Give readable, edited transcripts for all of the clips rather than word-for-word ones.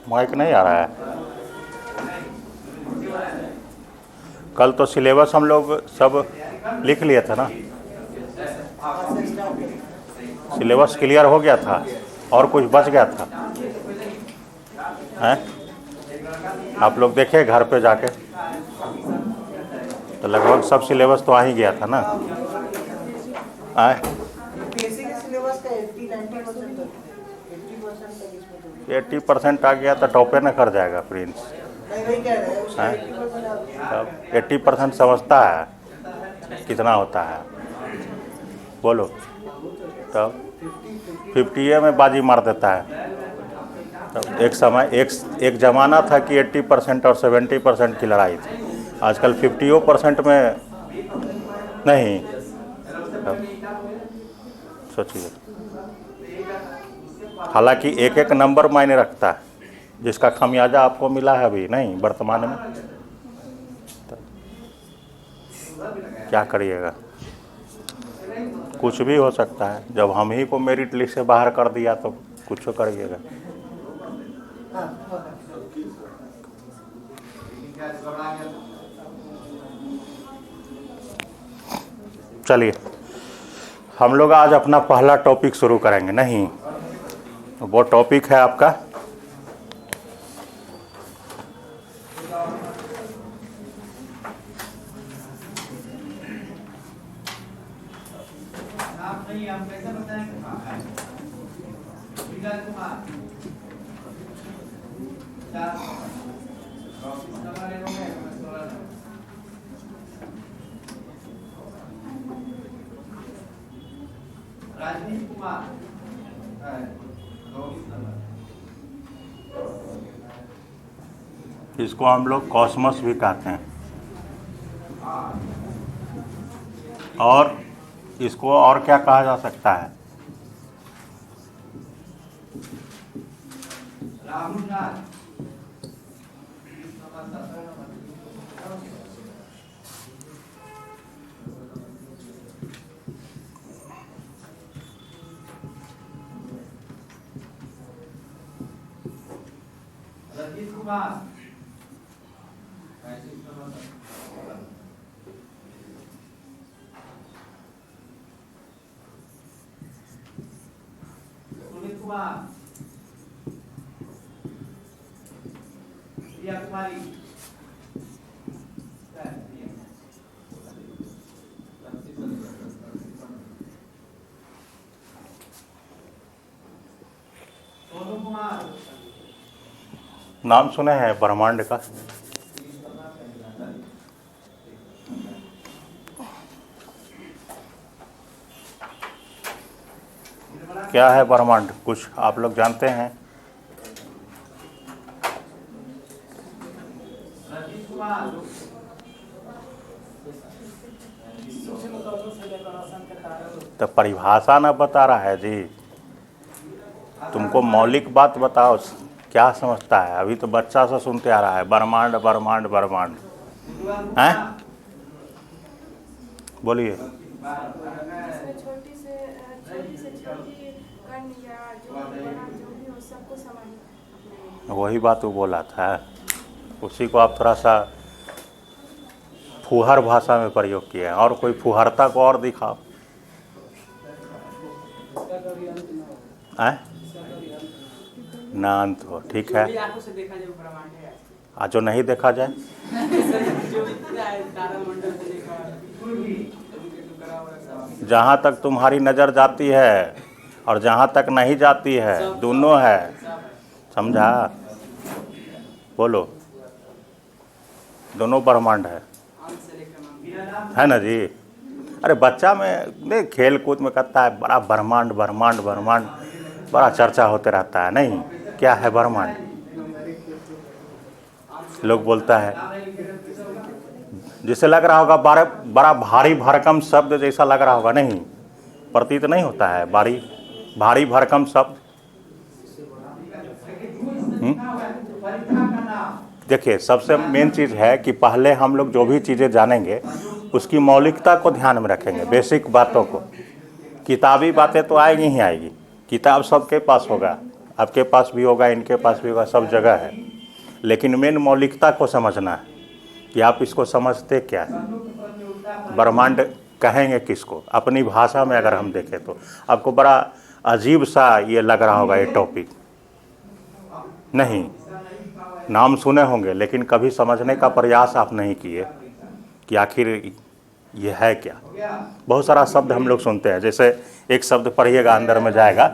Mic नहीं आ रहा है। कल तो सिलेबस हम लोग सब लिख लिए थे ना, सिलेबस क्लियर हो गया था और कुछ बच गया था हैं? आप लोग देखे घर पे जाके तो लगभग सब सिलेबस तो आ ही गया था ना। आए 80% आ गया तो टॉपे न कर जाएगा प्रिंस। 80% समझता है कितना होता है, बोलो। तब 50 में बाजी मार देता है। तब एक समय एक ज़माना था कि 80% और 70% की लड़ाई थी। आजकल 50% में नहीं। तब सोचिए, हालांकि एक एक नंबर मायने रखता है, जिसका खमियाजा आपको मिला है अभी नहीं वर्तमान में। तो क्या करिएगा, कुछ भी हो सकता है। जब हम ही को मेरिट लिस्ट से बाहर कर दिया तो कुछ करिएगा। चलिए, हम लोग आज अपना पहला टॉपिक शुरू करेंगे। नहीं, वो टॉपिक है आपका इसको हम लोग कॉस्मस भी कहते हैं, और इसको और क्या कहा जा सकता है? नाम सुने हैं ब्रह्मांड का? क्या है ब्रह्मांड, कुछ आप लोग जानते हैं? तो परिभाषा ना बता रहा है जी, तुमको मौलिक बात बताओ, क्या समझता है? अभी तो बच्चा से सुनते आ रहा है ब्रह्मांड ब्रह्मांड ब्रह्मांड, हैं? बोलिए। वही बात वो बोला था, उसी को आप थोड़ा सा फुहर भाषा में प्रयोग किए हैं, और कोई फुहरता को और दिखाओ। ना अंत हो, ठीक है। आज जो नहीं देखा जाए जहाँ तक तुम्हारी नज़र जाती है और जहाँ तक नहीं जाती है, दोनों है, समझा? बोलो, दोनों ब्रह्मांड है ना जी? अरे बच्चा में नहीं, खेल कूद में कहता है बड़ा ब्रह्मांड ब्रह्मांड ब्रह्मांड, बड़ा चर्चा होते रहता है। नहीं, क्या है ब्रह्मांड? लोग बोलता है, जिसे लग रहा होगा बड़ा भारी भरकम शब्द जैसा लग रहा होगा, नहीं, प्रतीत नहीं होता है भारी भरकम शब्द। देखिए, सबसे मेन चीज़ है कि पहले हम लोग जो भी चीज़ें जानेंगे उसकी मौलिकता को ध्यान में रखेंगे, बेसिक बातों को। किताबी बातें तो आएगी ही आएगी, किताब सबके पास होगा, आपके पास भी होगा, इनके पास भी होगा, सब जगह है। लेकिन मेन मौलिकता को समझना है कि आप इसको समझते क्या है। ब्रह्मांड कहेंगे किसको? अपनी भाषा में अगर हम देखें तो आपको बड़ा अजीब सा ये लग रहा होगा ये टॉपिक। नहीं, नाम सुने होंगे लेकिन कभी समझने का प्रयास आप नहीं किए कि आखिर ये है क्या। बहुत सारा शब्द हम लोग सुनते हैं, जैसे एक शब्द पढ़िएगा अंदर में जाएगा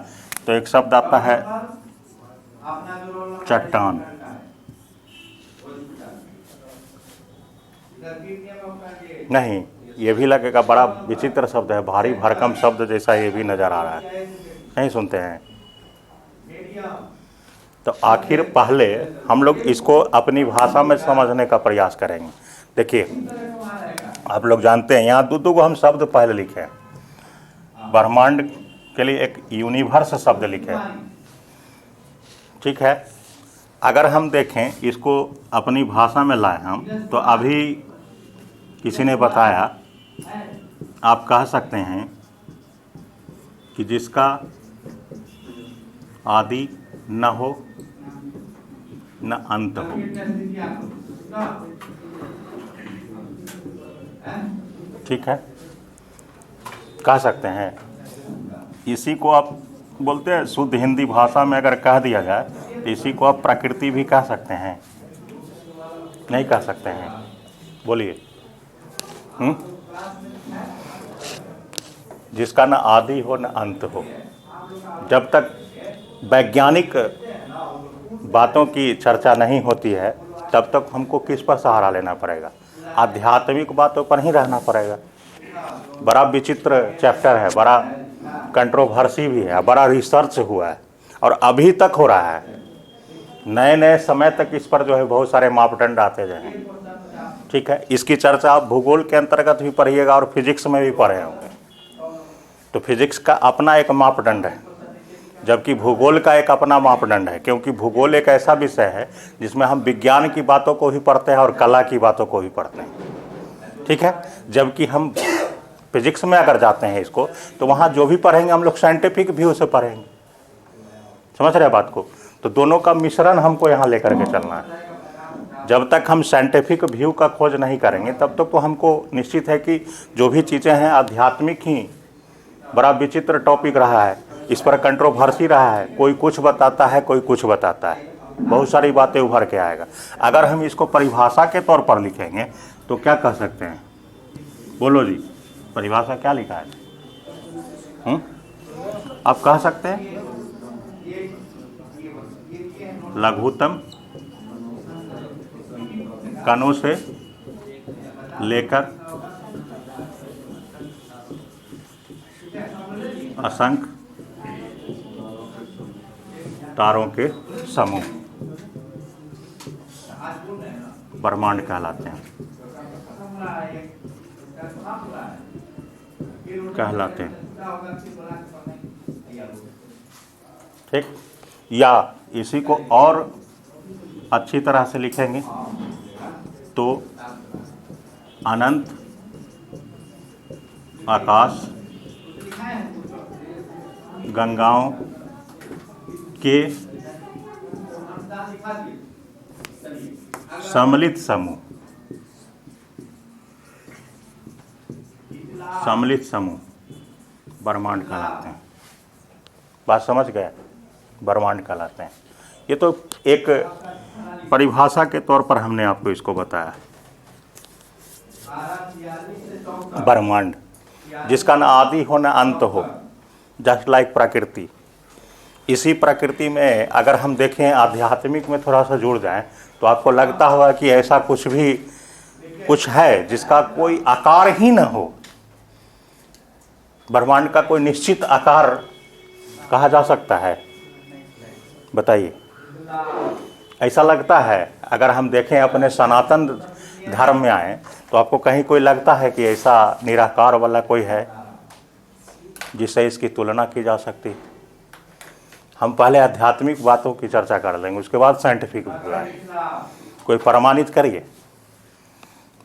तो एक शब्द आता है चट्टान। नहीं, ये भी लगेगा बड़ा विचित्र शब्द है, भारी भरकम शब्द जैसा ये भी नजर आ रहा है, नहीं सुनते हैं। तो आखिर पहले हम लोग इसको अपनी भाषा में समझने का प्रयास करेंगे। देखिए, आप लोग जानते हैं यहाँ दो को हम शब्द पहले लिखे हैं। ब्रह्मांड के लिए एक यूनिवर्स शब्द लिखे हैं, ठीक है। अगर हम देखें इसको अपनी भाषा में लाए हम, तो अभी किसी ने बताया, आप कह सकते हैं कि जिसका आदि न हो न अंत हो। ठीक है, कह सकते हैं। इसी को आप बोलते हैं, शुद्ध हिंदी भाषा में अगर कह दिया जाए तो इसी को आप प्रकृति भी कह सकते हैं, नहीं कह सकते हैं? बोलिए। जिसका न आदि हो न अंत हो। जब तक वैज्ञानिक बातों की चर्चा नहीं होती है तब तक हमको किस पर सहारा लेना पड़ेगा? आध्यात्मिक बातों पर ही रहना पड़ेगा। बड़ा विचित्र चैप्टर है, बड़ा कंट्रोवर्सी भी है, बड़ा रिसर्च हुआ है और अभी तक हो रहा है। नए नए समय तक इस पर जो है बहुत सारे मापदंड आते जाएं। ठीक है, इसकी चर्चा आप भूगोल के अंतर्गत भी पढ़िएगा और फिजिक्स में भी पढ़े होंगे। तो फिजिक्स का अपना एक मापदंड है, जबकि भूगोल का एक अपना मापदंड है, क्योंकि भूगोल एक ऐसा विषय है जिसमें हम विज्ञान की बातों को भी पढ़ते हैं और कला की बातों को भी पढ़ते हैं। ठीक है, जबकि हम फिजिक्स में अगर जाते हैं इसको, तो वहाँ जो भी पढ़ेंगे हम लोग साइंटिफिक व्यू से पढ़ेंगे। समझ रहे बात को? तो दोनों का मिश्रण हमको यहाँ लेकर के चलना है। जब तक हम साइंटिफिक व्यू का खोज नहीं करेंगे तब तक तो हमको निश्चित है कि जो भी चीज़ें हैं आध्यात्मिक ही। बड़ा विचित्र टॉपिक रहा है, इस पर कंट्रोवर्सी रहा है, कोई कुछ बताता है, कोई कुछ बताता है, बहुत सारी बातें उभर के आएगा। अगर हम इसको परिभाषा के तौर पर लिखेंगे तो क्या कह सकते हैं? बोलो जी, परिभाषा क्या लिखा है? आप कह सकते हैं लघुत्तम कणों से लेकर असंख्य तारों के समूह ब्रह्मांड कहलाते हैं, ठीक। या इसी को और अच्छी तरह से लिखेंगे तो अनंत आकाश गंगाओं के सम्मिलित समूह, ब्रह्मांड कहलाते हैं। बात समझ गए? ब्रह्मांड कहलाते हैं। ये तो एक परिभाषा के तौर पर हमने आपको इसको बताया। ब्रह्मांड जिसका न आदि हो न अंत हो, जस्ट लाइक प्रकृति। इसी प्रकृति में अगर हम देखें, आध्यात्मिक में थोड़ा सा जुड़ जाएं, तो आपको लगता होगा कि ऐसा कुछ है जिसका कोई आकार ही न हो। ब्रह्मांड का कोई निश्चित आकार कहा जा सकता है? बताइए। ऐसा लगता है, अगर हम देखें अपने सनातन धर्म में आए तो आपको कहीं कोई लगता है कि ऐसा निराकार वाला कोई है जिससे इसकी तुलना की जा सकती है? हम पहले आध्यात्मिक बातों की चर्चा कर लेंगे, उसके बाद साइंटिफिक कोई प्रमाणित करिए।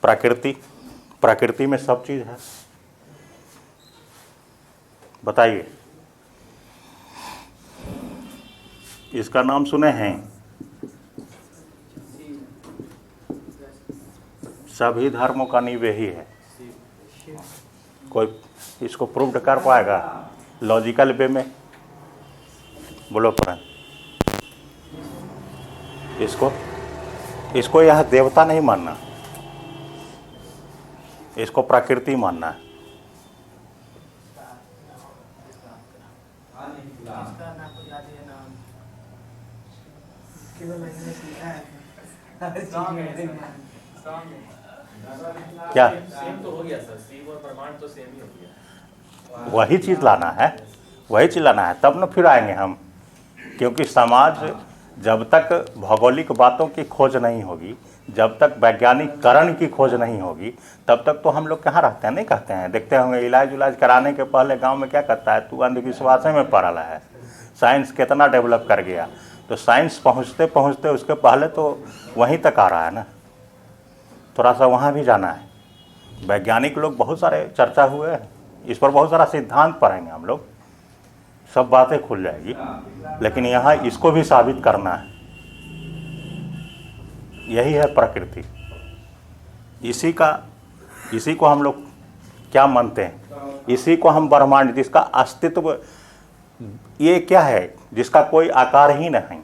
प्रकृति में सब चीज़ है, बताइए। इसका नाम सुने हैं? सभी धर्मों का नींव यही है। कोई इसको प्रूव कर पाएगा लॉजिकल वे में? बोलो पुराण। इसको यह देवता नहीं मानना, इसको प्रकृति मानना है। क्या सेम तो हो गया सर, शिव और प्रमाण तो सेम ही हो गया। वही चीज लाना है, वही चीज लाना है, तब न फिर आएंगे हम। क्योंकि समाज जब तक भौगोलिक बातों की खोज नहीं होगी, जब तक वैज्ञानिककरण की खोज नहीं होगी, तब तक तो हम लोग कहाँ रहते हैं? नहीं कहते हैं। देखते होंगे इलाज उलाज कराने के पहले गांव में क्या करता है, तू अंधविश्वास में पड़ा है। साइंस कितना डेवलप कर गया, तो साइंस पहुँचते पहुँचते उसके पहले तो वहीं तक आ रहा है ना। थोड़ा सा वहाँ भी जाना है। वैज्ञानिक लोग बहुत सारे चर्चा हुए हैं, इस पर बहुत सारा सिद्धांत पढ़ेंगे हम लोग, सब बातें खुल जाएगी। लेकिन यहाँ इसको भी साबित करना है। यही है प्रकृति। इसी को हम लोग क्या मानते हैं? इसी को हम ब्रह्मांड, जिसका अस्तित्व ये क्या है, जिसका कोई आकार ही नहीं,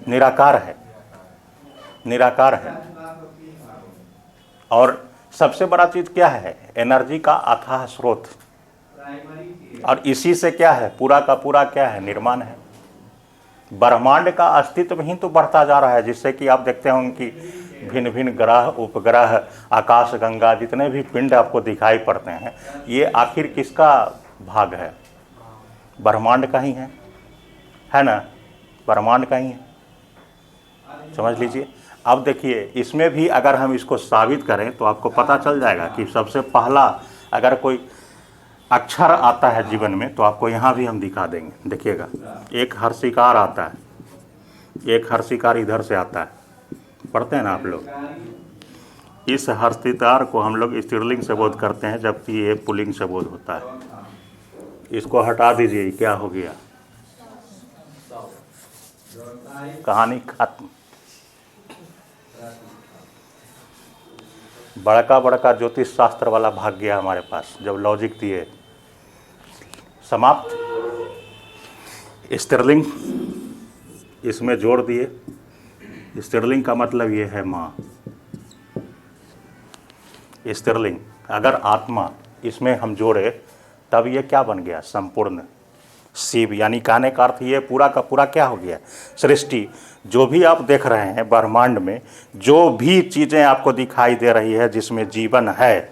निराकार है, निराकार है। और सबसे बड़ा चीज क्या है? एनर्जी का अथाह स्रोत। और इसी से क्या है, पूरा का पूरा क्या है, निर्माण है। ब्रह्मांड का अस्तित्व ही तो बढ़ता जा रहा है, जिससे कि आप देखते होंगे कि भिन्न भिन्न ग्रह, उपग्रह, आकाश गंगा, जितने भी पिंड आपको दिखाई पड़ते हैं, ये आखिर किसका भाग है? ब्रह्मांड का ही है ना? ब्रह्मांड का ही है, समझ लीजिए। अब देखिए, इसमें भी अगर हम इसको साबित करें तो आपको पता चल जाएगा कि सबसे पहला अगर कोई अक्षर आता है जीवन में, तो आपको यहाँ भी हम दिखा देंगे। देखिएगा, एक हर्षिकार आता है, एक हर्षिकार इधर से आता है, पढ़ते हैं ना आप लोग। इस हर्षिकार को हम लोग स्त्रीलिंग से बोध करते हैं, जबकि ये पुल्लिंग से बोध होता है। इसको हटा दीजिए, क्या हो गया? कहानी खत्म। बड़का बड़का ज्योतिष शास्त्र वाला भाग गया हमारे पास, जब लॉजिक दिए, समाप्त। स्त्रीलिंग इसमें जोड़ दिए। स्त्रीलिंग का मतलब ये है माँ। स्त्रीलिंग, अगर आत्मा इसमें हम जोड़े तब ये क्या बन गया? संपूर्ण शिव। यानी कहने का अर्थ ये पूरा का पूरा क्या हो गया? सृष्टि। जो भी आप देख रहे हैं ब्रह्मांड में, जो भी चीज़ें आपको दिखाई दे रही है जिसमें जीवन है,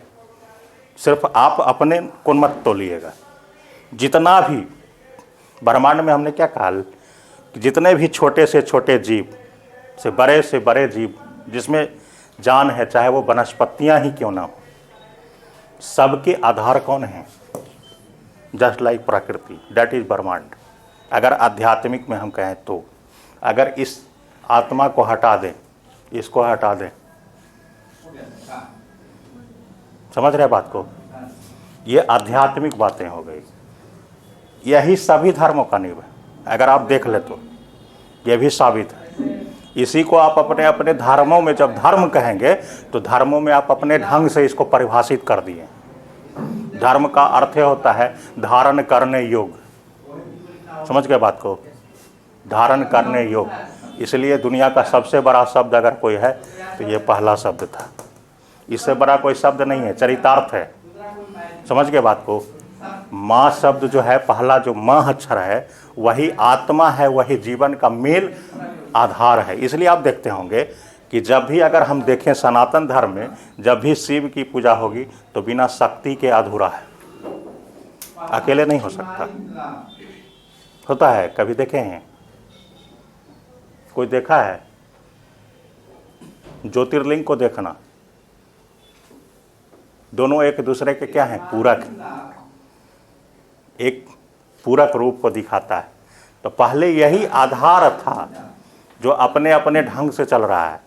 सिर्फ आप अपने को मत तोलिएगा। जितना भी ब्रह्मांड में, हमने क्या कहा कि जितने भी छोटे से छोटे जीव से बड़े जीव जिसमें जान है, चाहे वो वनस्पतियाँ ही क्यों ना हो, सबके आधार कौन है? जस्ट लाइक प्रकृति, दैट इज ब्रह्मांड। अगर आध्यात्मिक में हम कहें तो, अगर इस आत्मा को हटा दें, इसको हटा दें, समझ रहे बात को? ये आध्यात्मिक बातें हो गई। यही सभी धर्मों का नींव है। अगर आप देख ले तो ये भी साबित है। इसी को आप अपने अपने धर्मों में, जब धर्म कहेंगे तो धर्मों में आप अपने ढंग से इसको परिभाषित कर दिए। धर्म का अर्थ होता है धारण करने योग्य। समझ गए बात को? धारण करने योग्य। इसलिए दुनिया का सबसे बड़ा शब्द अगर कोई है तो ये पहला शब्द था। इससे बड़ा कोई शब्द नहीं है, चरितार्थ है। समझ गए बात को? माँ शब्द जो है, पहला जो माँ अक्षर है, वही आत्मा है, वही जीवन का मेल आधार है। इसलिए आप देखते होंगे कि जब भी अगर हम देखें सनातन धर्म में, जब भी शिव की पूजा होगी तो बिना शक्ति के अधूरा है, अकेले नहीं हो सकता। होता है? कभी देखे हैं? कोई देखा है? ज्योतिर्लिंग को देखना, दोनों एक दूसरे के क्या हैं? पूरक। एक पूरक रूप को दिखाता है। तो पहले यही आधार था जो अपने अपने ढंग से चल रहा है।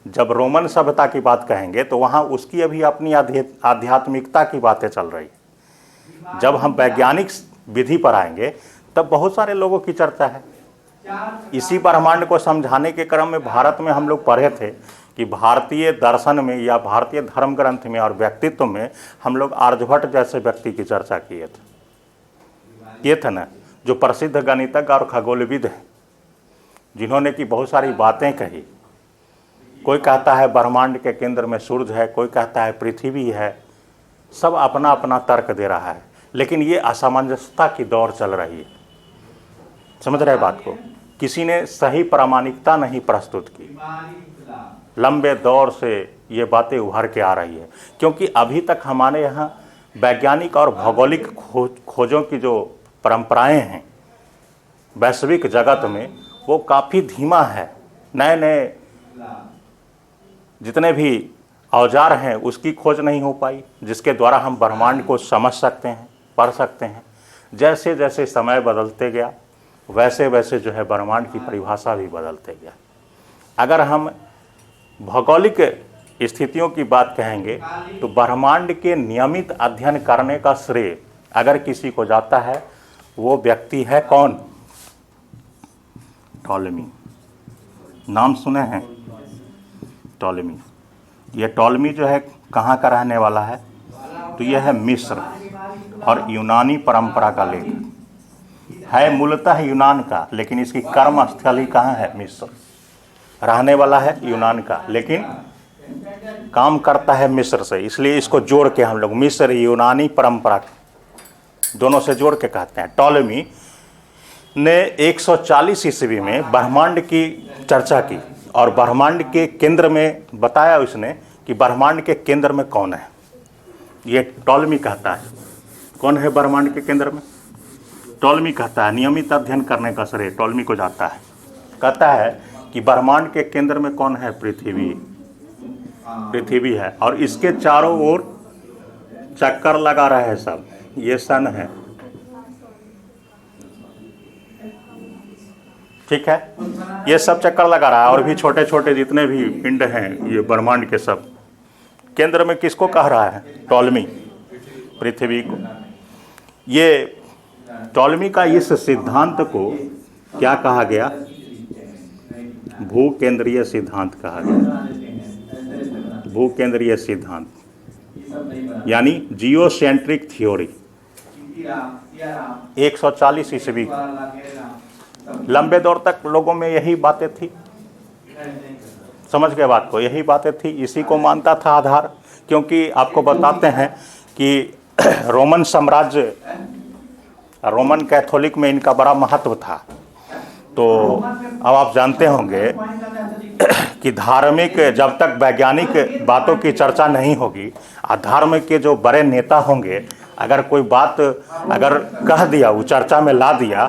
जब रोमन सभ्यता की बात कहेंगे तो वहाँ उसकी अभी अपनी आध्यात्मिकता की बातें चल रही है। जब हम वैज्ञानिक विधि पर आएंगे तब बहुत सारे लोगों की चर्चा है। इसी ब्रह्मांड को समझाने के क्रम में भारत में हम लोग पढ़े थे कि भारतीय दर्शन में या भारतीय धर्म ग्रंथ में और व्यक्तित्व में हम लोग आर्यभट्ट जैसे व्यक्ति की चर्चा किए थे ना, जो प्रसिद्ध गणितज्ञ और खगोलविद हैं, जिन्होंने की बहुत सारी बातें कही। कोई कहता है ब्रह्मांड के केंद्र में सूर्य है, कोई कहता है पृथ्वी है, सब अपना अपना तर्क दे रहा है, लेकिन ये असमंजसता की दौर चल रही है। समझ रहे बात को? किसी ने सही प्रामाणिकता नहीं प्रस्तुत की। लंबे दौर से ये बातें उभर के आ रही है, क्योंकि अभी तक हमारे यहाँ वैज्ञानिक और भौगोलिक खोजों की जो परंपराएं हैं वैश्विक जगत में, वो काफ़ी धीमा है। नए नए जितने भी औजार हैं उसकी खोज नहीं हो पाई, जिसके द्वारा हम ब्रह्मांड को समझ सकते हैं, पढ़ सकते हैं। जैसे जैसे समय बदलते गया वैसे वैसे जो है ब्रह्मांड की परिभाषा भी बदलते गया। अगर हम भौगोलिक स्थितियों की बात कहेंगे तो ब्रह्मांड के नियमित अध्ययन करने का श्रेय अगर किसी को जाता है, वो व्यक्ति है कौन? टॉलेमी। नाम सुने हैं? टॉलेमी। ये टॉलेमी जो है कहाँ का रहने वाला है? तो यह है मिस्र और यूनानी परंपरा का लेखक है। मूलतः यूनान का, लेकिन इसकी कर्म स्थल ही कहाँ है? मिस्र। रहने वाला है यूनान का, लेकिन काम करता है मिस्र से। इसलिए इसको जोड़ के हम लोग मिस्र यूनानी परंपरा दोनों से जोड़ के कहते हैं। टॉलेमी ने 140 ईस्वी में ब्रह्मांड की चर्चा की और ब्रह्मांड के केंद्र में बताया उसने कि ब्रह्मांड के केंद्र में कौन है। ये टॉलेमी कहता है। कौन है ब्रह्मांड के केंद्र में? टॉलेमी कहता है। नियमित अध्ययन करने का श्रेय टॉलेमी को जाता है। कहता है कि ब्रह्मांड के केंद्र में कौन है? पृथ्वी। पृथ्वी है और इसके चारों ओर चक्कर लगा रहे हैं सब। ये सन है, ठीक है। ये सब चक्कर लगा रहा है और भी छोटे छोटे जितने भी पिंड हैं ये ब्रह्मांड के सब। केंद्र में किसको कह रहा है? टॉलेमी, पृथ्वी को। ये टॉलेमी का इस सिद्धांत को क्या कहा गया? भूकेंद्रीय सिद्धांत कहा गया। भूकेंद्रीय सिद्धांत यानी जियोसेंट्रिक थ्योरी। 140 ईस्वी। लंबे दौर तक लोगों में यही बातें थी। समझ गए बात को? यही बातें थी, इसी को मानता था आधार। क्योंकि आपको बताते हैं कि रोमन साम्राज्य, रोमन कैथोलिक में इनका बड़ा महत्व था। तो अब आप जानते होंगे कि धार्मिक, जब तक वैज्ञानिक बातों की चर्चा नहीं होगी, अधर्म के जो बड़े नेता होंगे, अगर कोई बात अगर कह दिया, वो चर्चा में ला दिया,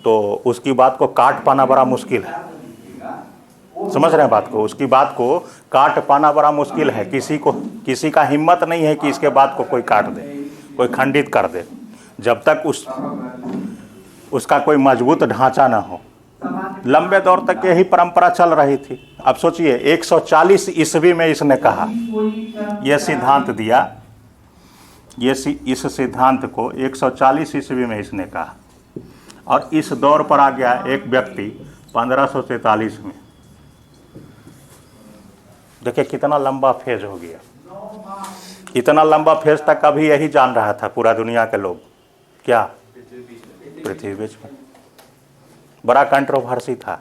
तो उसकी बात को काट पाना बड़ा मुश्किल है। समझ रहे हैं बात को? उसकी बात को काट पाना बड़ा मुश्किल है। किसी का हिम्मत नहीं है कि इसके बात को कोई काट दे, कोई खंडित कर दे, जब तक उसका कोई मजबूत ढांचा ना हो। लंबे दौर तक यही परंपरा चल रही थी। अब सोचिए 140 ईस्वी में इसने कहा, यह सिद्धांत दिया। इस सिद्धांत को 140 ईस्वी में इसने कहा और इस दौर पर आ गया एक व्यक्ति 1543 में। देखिए कितना लंबा फेज हो गया। इतना लंबा फेज तक अभी यही जान रहा था पूरा दुनिया के लोग। क्या? पृथ्वी बीच में। बड़ा कंट्रोवर्सी था।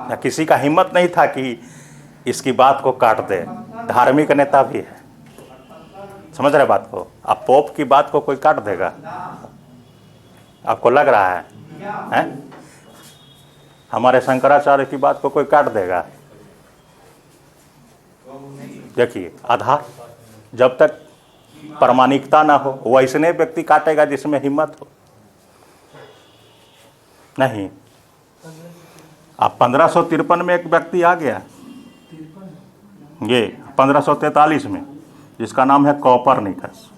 या किसी का हिम्मत नहीं था कि इसकी बात को काट दे। धार्मिक नेता भी है, समझ रहे बात को? अब पोप की बात को कोई काट देगा? आपको लग रहा है? हमारे शंकराचार्य की बात को कोई काट देगा? देखिए आधार, जब तक प्रामाणिकता ना हो वैसने व्यक्ति काटेगा जिसमें हिम्मत हो। नहीं। अब 1553 में एक व्यक्ति आ गया, ये 1543 में, जिसका नाम है कोपरनिकस।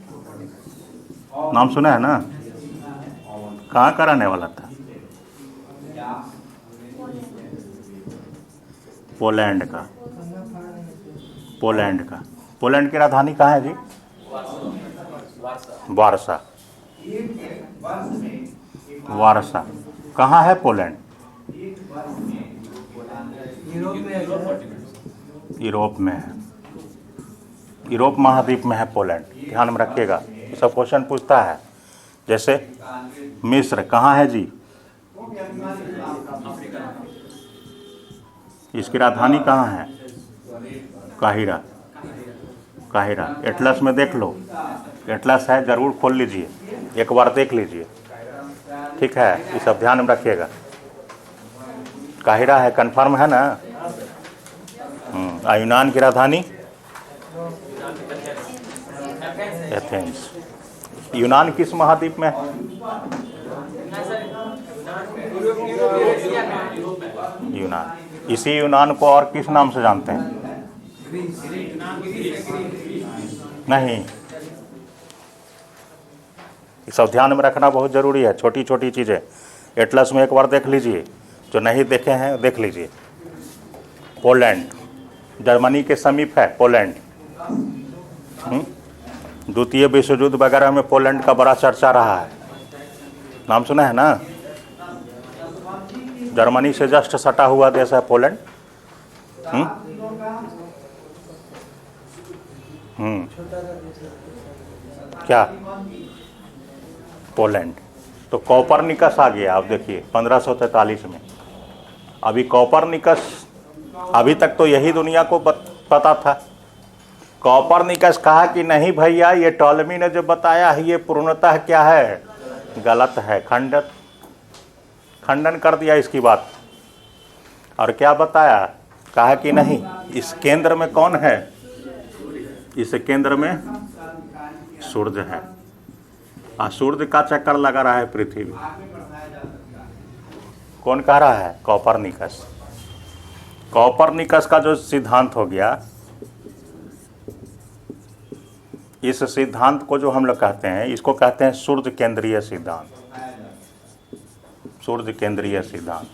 नाम सुना है ना? कहाँ का रहने वाला था? पोलैंड का। पोलैंड का। पोलैंड की राजधानी कहाँ है जी? वारसा। वारसा। कहाँ है पोलैंड? यूरोप में है, यूरोप महाद्वीप में है पोलैंड। ध्यान में रखिएगा, सब क्वेश्चन पूछता है। जैसे मिस्र कहाँ है जी? इसकी राजधानी कहाँ है? काहिरा। काहिरा एटलस में देख लो, एटलस है, ज़रूर खोल लीजिए, एक बार देख लीजिए, ठीक है। ये सब ध्यान में रखिएगा। काहिरा है, कंफर्म है ना? यूनान की राजधानी एथेंस। यूनान किस महाद्वीप में है? यूनान। इसी यूनान को और किस नाम से जानते हैं? नहीं, ये सब ध्यान में रखना बहुत ज़रूरी है, छोटी छोटी चीज़ें। एटलस में एक बार देख लीजिए, जो नहीं देखे हैं देख लीजिए। पोलैंड जर्मनी के समीप है पोलैंड। द्वितीय विश्व युद्ध वगैरह में पोलैंड का बड़ा चर्चा रहा है, नाम सुना है ना? जर्मनी से जस्ट सटा हुआ देश है पोलैंड। क्या पोलैंड? तो कॉपरनिकस आ गया। आप देखिए 1543 में। अभी कॉपरनिकस, अभी तक तो यही दुनिया को पता था। कॉपरनिकस कहा कि नहीं भैया, ये टॉलमी ने जो बताया है ये पूर्णतः क्या है? गलत है। खंडन कर दिया इसकी बात। और क्या बताया? कहा कि नहीं, इस केंद्र में कौन है? इस केंद्र में सूर्य है, और सूर्य का चक्कर लगा रहा है पृथ्वी। कौन कह रहा है? कॉपरनिकस। कॉपरनिकस का जो सिद्धांत हो गया, इस सिद्धांत को जो हम लोग कहते हैं, इसको कहते हैं सूर्य केंद्रीय सिद्धांत। सूर्य केंद्रीय सिद्धांत,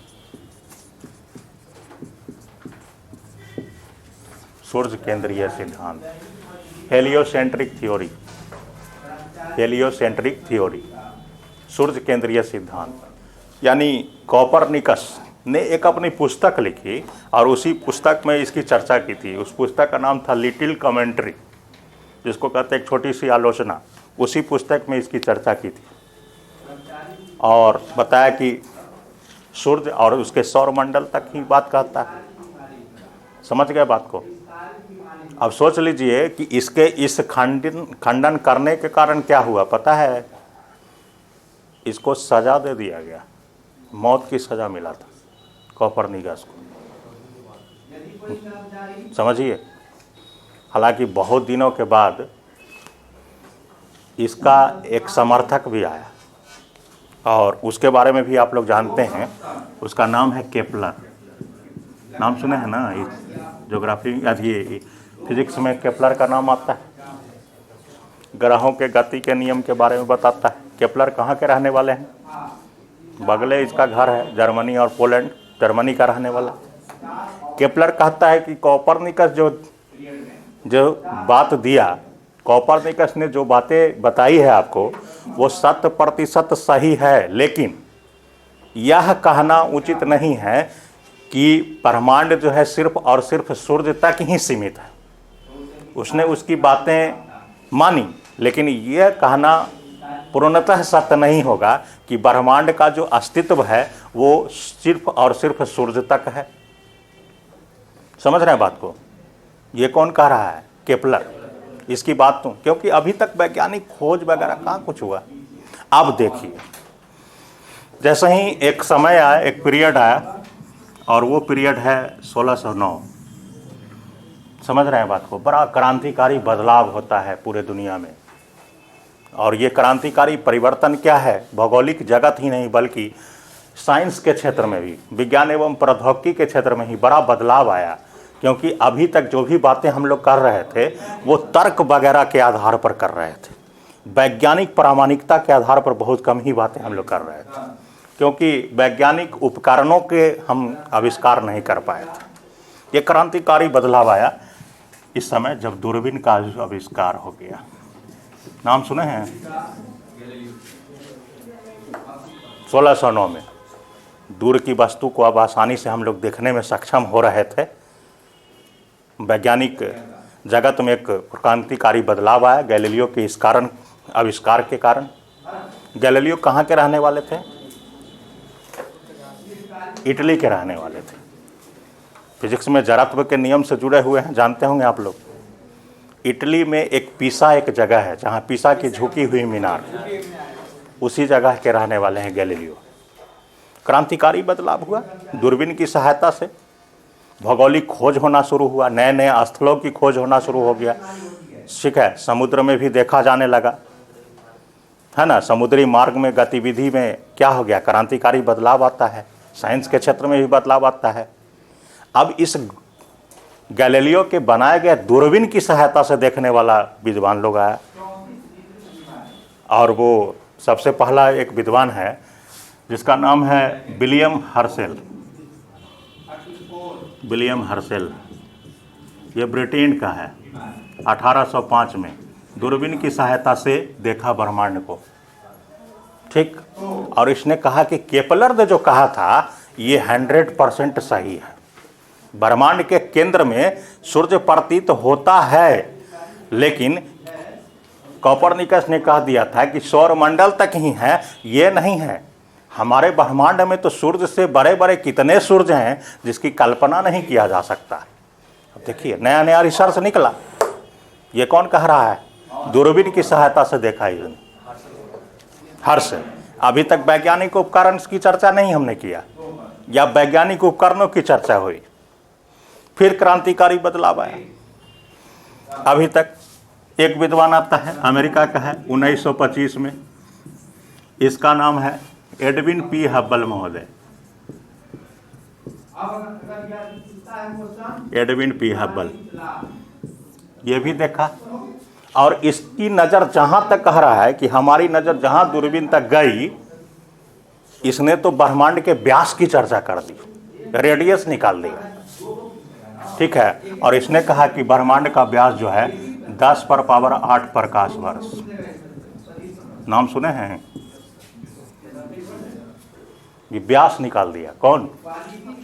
सूर्य केंद्रीय सिद्धांत, हेलियोसेंट्रिक थ्योरी। हेलियोसेंट्रिक थ्योरी, सूर्य केंद्रीय सिद्धांत। यानी कॉपरनिकस ने एक अपनी पुस्तक लिखी और उसी पुस्तक में इसकी चर्चा की थी। उस पुस्तक का नाम था लिटिल कमेंट्री, जिसको कहते हैं एक छोटी सी आलोचना। उसी पुस्तक में इसकी चर्चा की थी और बताया कि सूर्य और उसके सौरमंडल तक ही बात कहता है। समझ गए बात को? अब सोच लीजिए कि इसके इस खंडन करने के कारण क्या हुआ पता है? इसको सजा दे दिया गया, मौत की सजा मिला था कॉपरनिकस को। समझिए। हालांकि बहुत दिनों के बाद इसका एक समर्थक भी आया, और उसके बारे में भी आप लोग जानते हैं। उसका नाम है केपलर। नाम सुने हैं ना? ज्योग्राफी ये फिजिक्स में केपलर का नाम आता है। ग्रहों के गति के नियम के बारे में बताता है। केपलर कहाँ के रहने वाले हैं? बगले इसका घर है, जर्मनी और पोलैंड, जर्मनी का रहने वाला। केपलर कहता है कि कॉपरनिकस जो बात दिया, कॉपरनिकस ने जो बातें बताई है आपको, वो 100% सही है, लेकिन यह कहना उचित नहीं है कि ब्रह्मांड जो है सिर्फ और सिर्फ सूर्य तक ही सीमित है। उसने उसकी बातें मानी, लेकिन यह कहना पूर्णतः सत्य नहीं होगा कि ब्रह्मांड का जो अस्तित्व है वो सिर्फ और सिर्फ सूर्य तक है। समझ रहे हैं बात को? ये कौन कह रहा है? केपलर। इसकी बात तो, क्योंकि अभी तक वैज्ञानिक खोज वगैरह कहाँ कुछ हुआ। अब देखिए, जैसे ही एक समय आया, एक पीरियड आया, और वो पीरियड है 1609। समझ रहे हैं बात को? बड़ा क्रांतिकारी बदलाव होता है पूरे दुनिया में। और ये क्रांतिकारी परिवर्तन क्या है? भौगोलिक जगत ही नहीं बल्कि साइंस के क्षेत्र में भी, विज्ञान एवं प्रौद्योगिकी के क्षेत्र में ही बड़ा बदलाव आया। क्योंकि अभी तक जो भी बातें हम लोग कर रहे थे वो तर्क वगैरह के आधार पर कर रहे थे, वैज्ञानिक प्रामाणिकता के आधार पर बहुत कम ही बातें हम लोग कर रहे थे, क्योंकि वैज्ञानिक उपकरणों के हम आविष्कार नहीं कर पाए थे। ये क्रांतिकारी बदलाव आया इस समय जब दूरबीन का आविष्कार हो गया। नाम सुने हैं? 1609 में दूर की वस्तु को अब आसानी से हम लोग देखने में सक्षम हो रहे थे। वैज्ञानिक जगत में एक क्रांतिकारी बदलाव आया गैलीलियो के इस कारण आविष्कार के कारण। गैलीलियो कहाँ के रहने वाले थे? इटली के रहने वाले थे। फिजिक्स में जड़त्व के नियम से जुड़े हुए हैं, जानते होंगे आप लोग। इटली में एक जगह है जहाँ पीसा की झुकी हुई मीनार, उसी जगह के रहने वाले हैं गैलीलियो। क्रांतिकारी बदलाव हुआ, दूरबीन की सहायता से भौगोलिक खोज होना शुरू हुआ, नए नए स्थलों की खोज होना शुरू हो गया। ठीक है, समुद्र में भी देखा जाने लगा, है ना। समुद्री मार्ग में गतिविधि में क्या हो गया, क्रांतिकारी बदलाव आता है। साइंस के क्षेत्र में भी बदलाव आता है। अब इस गैलीलियो के बनाए गए दूरबीन की सहायता से देखने वाला विद्वान लोग आया, और वो सबसे पहला एक विद्वान है जिसका नाम है विलियम हर्शेल। विलियम हर्शेल, ये ब्रिटेन का है। 1805 में दूरबीन की सहायता से देखा ब्रह्मांड को, ठीक। और इसने कहा कि केपलर ने जो कहा था ये 100% सही है। ब्रह्मांड के केंद्र में सूर्य प्रतीत होता है, लेकिन कोपरनिकस ने कह दिया था कि सौरमंडल तक ही है, ये नहीं है। हमारे ब्रह्मांड में तो सूर्य से बड़े बड़े कितने सूर्य हैं जिसकी कल्पना नहीं किया जा सकता। अब देखिए नया नया रिसर्च निकला। ये कौन कह रहा है? दूरबीन की सहायता से देखा इसने, हर्शेल। अभी तक वैज्ञानिक उपकरण की चर्चा नहीं हमने किया, या वैज्ञानिक उपकरणों की चर्चा हुई। फिर क्रांतिकारी बदलाव आया। अभी तक एक विद्वान आता है, अमेरिका का है, 1925 में। इसका नाम है एडविन पी हब्बल महोदय। एडविन पी हब्बल, ये भी देखा। और इसकी नज़र जहाँ तक कह रहा है कि हमारी नज़र जहाँ दूरबीन तक गई, इसने तो ब्रह्मांड के व्यास की चर्चा कर दी, रेडियस निकाल दिया, ठीक है। और इसने कहा कि ब्रह्मांड का व्यास जो है 10⁻8 प्रकाश वर्ष। नाम सुने हैं? ये व्यास निकाल दिया। कौन?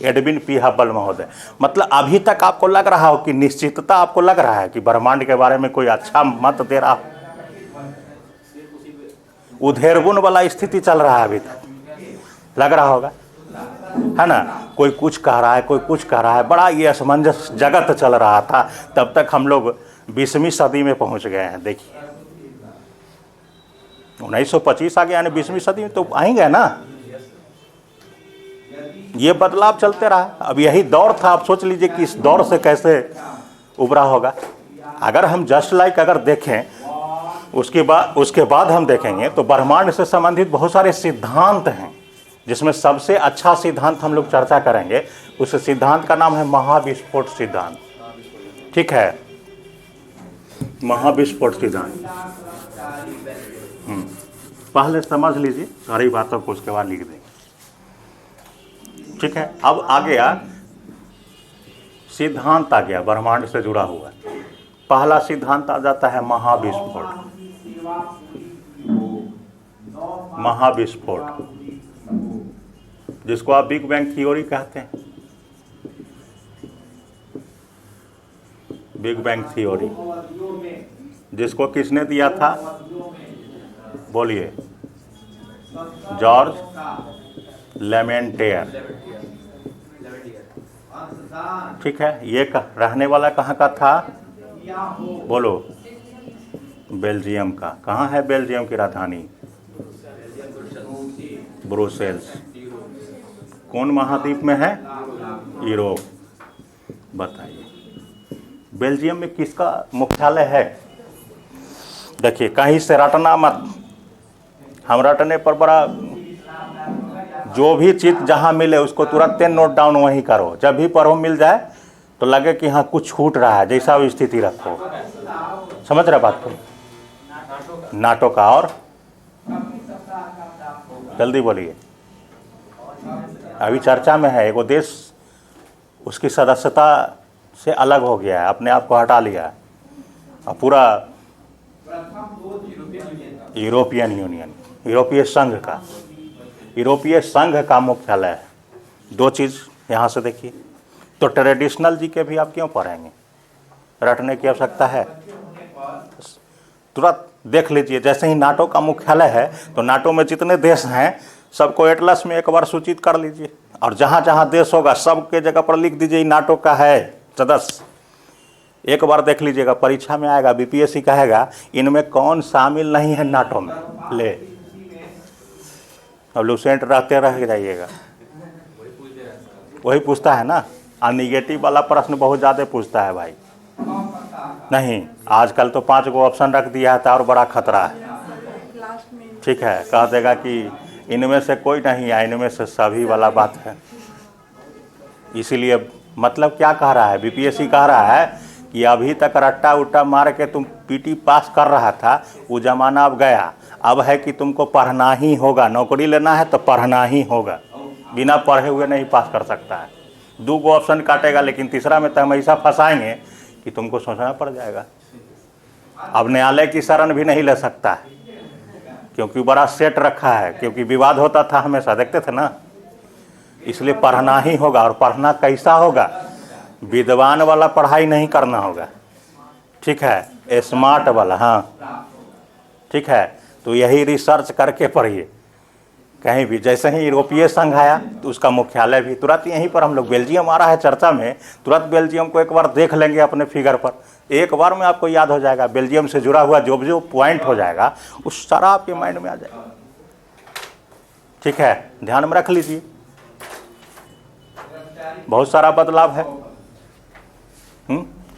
एडविन पी हब्बल महोदय। मतलब अभी तक आपको लग रहा हो कि निश्चितता आपको लग रहा है कि ब्रह्मांड के बारे में कोई अच्छा मत दे रहा हो, उधेरबुन वाला स्थिति चल रहा है अभी तक, लग रहा होगा, है ना। कोई कुछ कह रहा है, कोई कुछ कह रहा है, बड़ा ये असमंजस जगत चल रहा था। तब तक हम लोग 20वीं सदी में पहुंच गए हैं। देखिए 1925 आ गया, यानी 20वीं सदी में तो आएंगे ना। ये बदलाव चलते रहा। अब यही दौर था। आप सोच लीजिए कि इस दौर से कैसे उभरा होगा। अगर हम जस्ट लाइक अगर देखें, उसके बाद हम देखेंगे तो ब्रह्मांड से संबंधित बहुत सारे सिद्धांत हैं, जिसमें सबसे अच्छा सिद्धांत हम लोग चर्चा करेंगे। उस सिद्धांत का नाम है महाविस्फोट सिद्धांत, ठीक है। महाविस्फोट सिद्धांत पहले समझ लीजिए सारी बातों को, उसके बाद लिख देंगे, ठीक है। अब आ गया सिद्धांत, आ गया ब्रह्मांड से जुड़ा हुआ। पहला सिद्धांत आ जाता है महाविस्फोट। महाविस्फोट, जिसको आप बिग बैंग थ्योरी कहते हैं। बिग बैंग थ्योरी, जिसको किसने दिया था? बोलिए, जॉर्ज लेमेंटेयर, ठीक है। ये रहने वाला कहाँ का था? बोलो, बेल्जियम का। कहाँ है बेल्जियम की राजधानी? ब्रुसेल्स। कौन महाद्वीप में है? यूरोप। बताइए बेल्जियम में किसका मुख्यालय है? देखिए कहीं से रटना मत, हम रटने पर बड़ा, जो भी चीज जहां मिले उसको तुरंत नोट डाउन वहीं करो। जब भी पढ़ो मिल जाए तो लगे कि हाँ कुछ छूट रहा है, जैसा भी स्थिति रखो। समझ रहे बात को? नाटो का। और जल्दी बोलिए। अभी चर्चा में है, एगो देश उसकी सदस्यता से अलग हो गया है, अपने आप को हटा लिया है, और पूरा यूरोपियन यूनियन, यूरोपीय संघ का, यूरोपीय संघ का मुख्यालय है। दो चीज़ यहाँ से देखिए, तो ट्रेडिशनल जी के भी आप क्यों पढ़ेंगे, रटने की आवश्यकता है? तुरंत देख लीजिए, जैसे ही नाटो का मुख्यालय है तो नाटो में जितने देश हैं सबको एटलस में एक बार सूचित कर लीजिए, और जहाँ जहाँ देश होगा सबके जगह पर लिख दीजिए नाटो का है सदस्य। एक बार देख लीजिएगा, परीक्षा में आएगा, बीपीएससी कहेगा इनमें कौन शामिल नहीं है नाटो में, ले अब लूसेंट रहते रह जाइएगा। वही पूछता है ना, और निगेटिव वाला प्रश्न बहुत ज़्यादा पूछता है भाई। नहीं, आजकल तो 5 गो ऑप्शन रख दिया है, और बड़ा खतरा है। ठीक है, कह देगा कि इनमें से कोई नहीं है, इनमें से सभी वाला बात है। इसीलिए मतलब क्या कह रहा है, बीपीएससी कह रहा है कि अभी तक रट्टा उट्टा मार के तुम पीटी पास कर रहा था, वो जमाना अब गया। अब है कि तुमको पढ़ना ही होगा, नौकरी लेना है तो पढ़ना ही होगा, बिना पढ़े हुए नहीं पास कर सकता है। 2 गो ऑप्शन काटेगा, लेकिन तीसरा में तो हम ऐसा फंसाएंगे कि तुमको सोचना पड़ जाएगा। अब न्यायालय की शरण भी नहीं ले सकता है, क्योंकि बड़ा सेट रखा है, क्योंकि विवाद होता था हमेशा, देखते थे ना। इसलिए पढ़ना ही होगा, और पढ़ना कैसा होगा, विद्वान वाला पढ़ाई नहीं करना होगा, ठीक है, स्मार्ट वाला। हाँ ठीक है, तो यही रिसर्च करके पढ़िए कहीं भी। जैसे ही यूरोपीय संघ आया तो उसका मुख्यालय भी तुरंत यहीं पर, हम लोग बेल्जियम आ रहा है चर्चा में, तुरंत बेल्जियम को एक बार देख लेंगे अपने फिगर पर, एक बार में आपको याद हो जाएगा। बेल्जियम से जुड़ा हुआ जो जो पॉइंट हो जाएगा उस सारा आपके माइंड में आ जाएगा। ठीक है, ध्यान में रख लीजिए, बहुत सारा बदलाव है।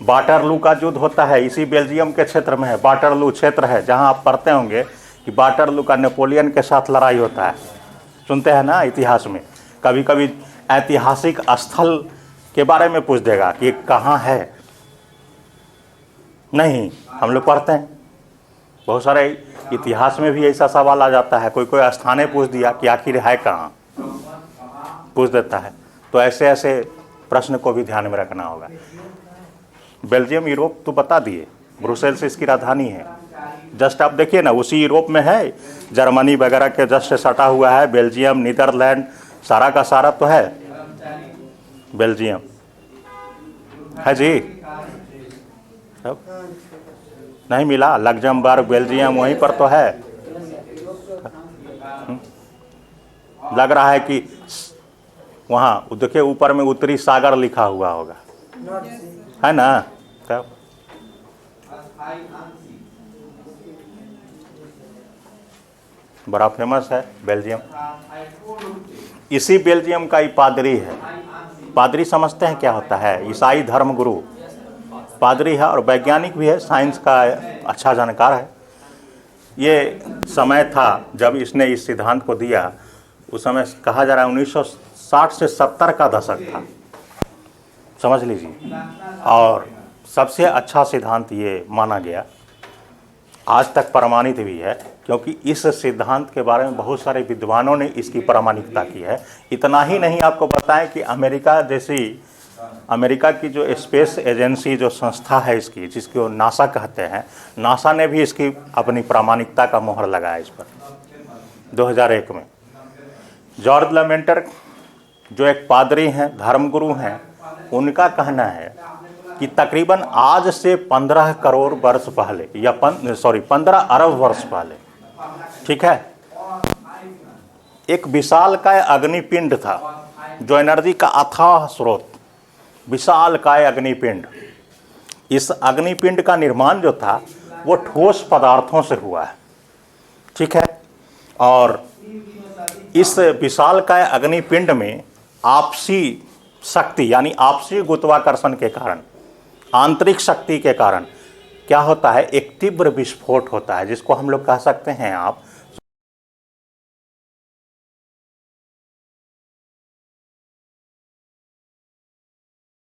वाटरलू का युद्ध होता है इसी बेल्जियम के क्षेत्र में है, वाटरलू क्षेत्र है, जहां आप पढ़ते होंगे कि वाटरलू का नेपोलियन के साथ लड़ाई होता है, सुनते हैं ना इतिहास में। कभी कभी ऐतिहासिक स्थल के बारे में पूछ देगा कि कहाँ है, नहीं हम लोग पढ़ते हैं, बहुत सारे इतिहास में भी ऐसा सवाल आ जाता है, कोई कोई स्थाने पूछ दिया कि आखिर है कहाँ, पूछ देता है। तो ऐसे ऐसे प्रश्न को भी ध्यान में रखना होगा। बेल्जियम यूरोप तो बता दिए, ब्रुसेल्स इसकी राजधानी है। जस्ट आप देखिए ना, उसी यूरोप में है, जर्मनी वगैरह के जस्ट सटा हुआ है बेल्जियम, नीदरलैंड, सारा का सारा तो है बेल्जियम, है जी। अब नहीं मिला, लग्जमबर्ग, बेल्जियम वहीं पर तो है। लग रहा है कि वहाँ देखिए ऊपर में उत्तरी सागर लिखा हुआ होगा, है ना। तब बड़ा फेमस है बेल्जियम। इसी बेल्जियम का ही पादरी है। पादरी समझते हैं क्या होता है? ईसाई धर्म गुरु पादरी है, और वैज्ञानिक भी है, साइंस का अच्छा जानकार है। ये समय था जब इसने इस सिद्धांत को दिया, उस समय कहा जा रहा है 1960 से 70 का दशक था, समझ लीजिए। और सबसे अच्छा सिद्धांत ये माना गया, आज तक प्रमाणित भी है, क्योंकि इस सिद्धांत के बारे में बहुत सारे विद्वानों ने इसकी प्रामाणिकता की है। इतना ही नहीं, आपको बताएं कि अमेरिका की जो स्पेस एजेंसी जो संस्था है इसकी, जिसको नासा कहते हैं, नासा ने भी इसकी अपनी प्रामाणिकता का मोहर लगाया इस पर 2001 में। जॉर्ज लेमेंटर जो एक पादरी हैं, धर्मगुरु हैं, उनका कहना है कि तकरीबन आज से 15 करोड़ वर्ष पहले, या 15 अरब वर्ष पहले, ठीक है, एक विशालकाय अग्निपिंड था जो एनर्जी का अथाह स्रोत, विशालकाय अग्निपिंड। इस अग्निपिंड का निर्माण जो था वो ठोस पदार्थों से हुआ है, ठीक है। और इस विशालकाय अग्निपिंड में आपसी शक्ति, यानी आपसी गुरुत्वाकर्षण के कारण, आंतरिक शक्ति के कारण क्या होता है, एक तीव्र विस्फोट होता है, जिसको हम लोग कह सकते हैं आप